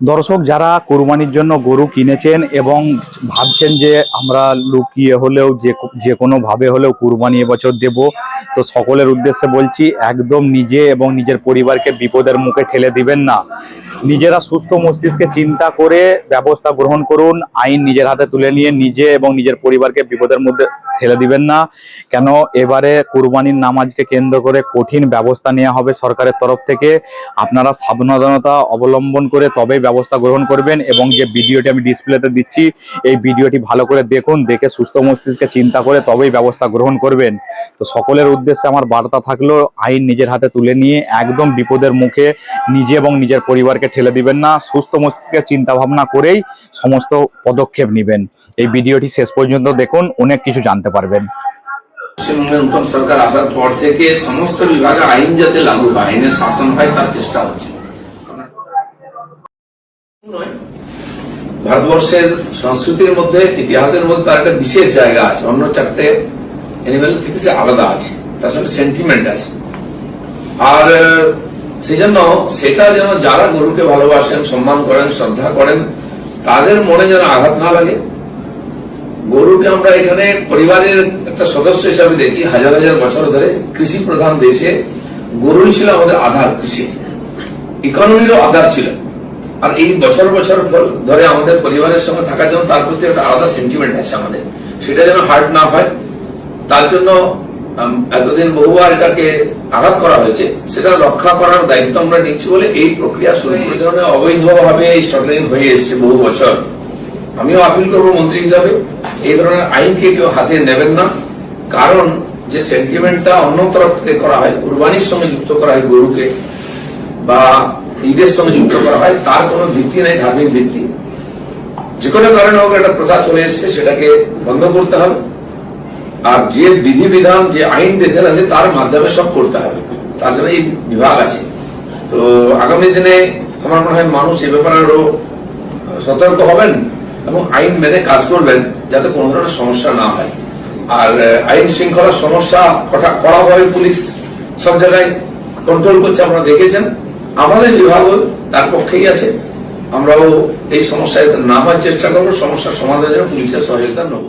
দর্শক যারা কুরবানির জন্য গরু কিনেছেন এবং ভাবছেন যে আমরা লুকিয়ে হলেও যে কোনো ভাবে হলেও কুরবানি এবছর দেব, তো সকলের উদ্দেশ্যে বলছি একদম নিজে এবং নিজের পরিবারকে বিপদের মুখে ঠেলে দিবেন না। নিজেরা সুস্থ মস্তিষ্কে চিন্তা করে ব্যবস্থা গ্রহণ করুন। আইন নিজের হাতে তুলে নিয়ে নিজে এবং নিজের পরিবারকে বিপদের মধ্যে ঠেলে দিবেন না। কেন এবারে কুরবানির নামাজকে কেন্দ্র করে কঠিন ব্যবস্থা নেওয়া হবে সরকারের তরফ থেকে। আপনারা সাবধানতা অবলম্বন করে তবেই ব্যবস্থা গ্রহণ করবেন। এবং যে ভিডিওটি আমি ডিসপ্লেতে দিচ্ছি, এই ভিডিওটি ভালো করে দেখুন, দেখে সুস্থ মস্তিষ্কে চিন্তা করে তবেই ব্যবস্থা গ্রহণ করবেন। তো সকলের উদ্দেশ্যে আমার বার্তা থাকলো, আইন নিজের হাতে তুলে নিয়ে একদম বিপদের মুখে নিজে এবং নিজের পরিবারকে ঠেলে দিবেন না। সুস্থ মস্তিষ্কে চিন্তা ভাবনা করেই সমস্ত পদক্ষেপ নেবেন। এই ভিডিওটি শেষ পর্যন্ত দেখুন, অনেক কিছু জানতে পারবেন। পশ্চিমবঙ্গের নতুন সরকার আসার পর থেকে সমস্ত বিভাগে আইন যাতে লাগু হয়, আইনের শাসন হয়, তার চেষ্টা হচ্ছে। ভারতবর্ষের সংস্কৃতির মধ্যে, ইতিহাসের মধ্যে তার একটা বিশেষ জায়গা আছে, অন্য চারটে অ্যানিমেল থেকে সে আলাদা আছে, তার সাথে সেন্টিমেন্ট আছে। আর সেই জন্য সেটা যেন যারা গরুকে ভালোবাসেন, সম্মান করেন, শ্রদ্ধা করেন, তাদের মনে যেন আঘাত না লাগে। গরুকে আমরা এখানে পরিবারের একটা সদস্য হিসাবে দেখি। হাজার হাজার বছর ধরে কৃষি প্রধান দেশে গরুই ছিল আমাদের আধার, কৃষি ইকোনমিরও আধার ছিল। আর এই বছর বছর ধরে আমাদের পরিবারের সঙ্গে থাকার জন্য তার প্রতি একটা আলাদা সেন্টিমেন্ট আছে আমাদের, সেটা যেন হার্ট না হয় তার জন্য এতদিন বহুবার এটাকে আঘাত করা হয়েছে, সেটা রক্ষা করার দায়িত্ব আমরা নিচ্ছি বলে এই প্রক্রিয়া শুরু। এই ধরনের অবৈধভাবে এই স্ট্রাগলিং হয়ে এসছে বহু বছর। আমিও আপিল করবো মন্ত্রী হিসাবে, এই ধরনের আইনকে কেউ হাতে নেবেন না। কারণ যে সেন্টিমেন্টটা অন্য তরফ থেকে করা হয়, কুরবানির সঙ্গে যুক্ত করা হয় গরুকে, বা ঈদের সঙ্গে যুক্ত করা হয়, তার কোনো ভিত্তি নেই, ধার্মিক ভিত্তি। যে কোনো কারণে হোক একটা প্রথা চলে এসছে, সেটাকে বন্ধ করতে হবে। আর যে বিধিবিধান, যে আইন দেশের আছে, তার মাধ্যমে সব করতে হবে, তার জন্য এই বিভাগ আছে। তো আগামী দিনে আমার মনে হয় মানুষ এ ব্যাপারে আরো সতর্ক হবেন এবং আইন মেনে কাজ করবেন, যাতে কোনো ধরনের সমস্যা না হয়। আর আইন শৃঙ্খলার সমস্যা কড়াভাবে পুলিশ সব জায়গায় কন্ট্রোল করছে, আপনারা দেখেছেন। আমাদের বিভাগও তার পক্ষেই আছে। আমরাও এই সমস্যায় না হওয়ার চেষ্টা করবো, সমস্যার সমাধানের জন্য পুলিশের সহায়তা নেব।